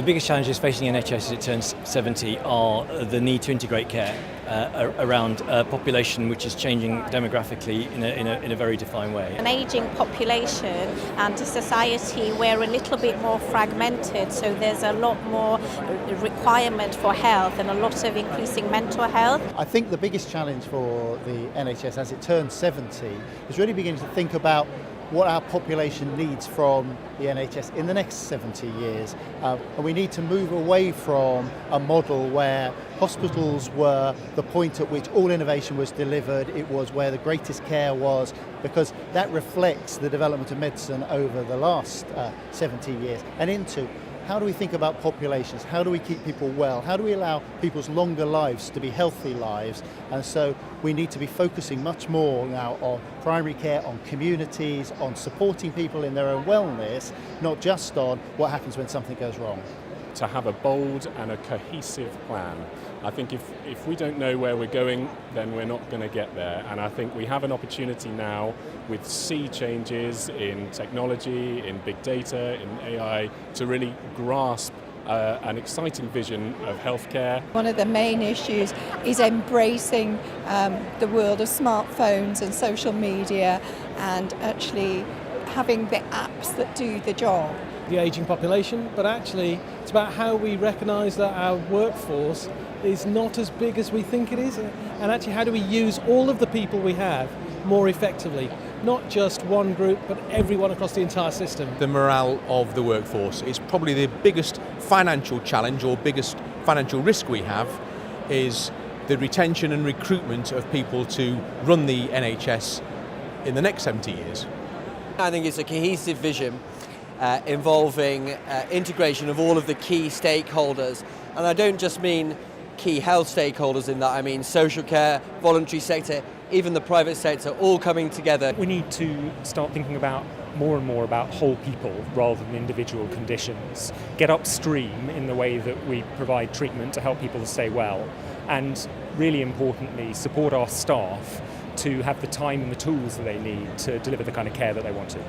The biggest challenges facing NHS as it turns 70 are the need to integrate care around a population which is changing demographically in a very defined way. An ageing population and a society where a little bit more fragmented, so there's a lot more requirement for health and a lot of increasing mental health. I think the biggest challenge for the NHS as it turns 70 is really beginning to think about what our population needs from the NHS in the next 70 years. And we need to move away from a model where hospitals were the point at which all innovation was delivered, it was where the greatest care was, because that reflects the development of medicine over the last 70 years, and into how do we think about populations? How do we keep people well? How do we allow people's longer lives to be healthy lives? And so we need to be focusing much more now on primary care, on communities, on supporting people in their own wellness, not just on what happens when something goes wrong. To have a bold and a cohesive plan. I think if we don't know where we're going, then we're not going to get there. And I think we have an opportunity now with sea changes in technology, in big data, in AI, to really grasp an exciting vision of healthcare. One of the main issues is embracing the world of smartphones and social media and actually having the apps that do the job. The ageing population, but actually it's about how we recognise that our workforce is not as big as we think it is, and actually how do we use all of the people we have more effectively, not just one group but everyone across the entire system. The morale of the workforce is probably the biggest financial challenge or biggest financial risk we have, is the retention and recruitment of people to run the NHS in the next 70 years. I think it's a cohesive vision involving integration of all of the key stakeholders. And I don't just mean key health stakeholders in that, I mean social care, voluntary sector, even the private sector, all coming together. We need to start thinking about more and more about whole people rather than individual conditions. Get upstream in the way that we provide treatment to help people to stay well, and really importantly support our staff to have the time and the tools that they need to deliver the kind of care that they want to.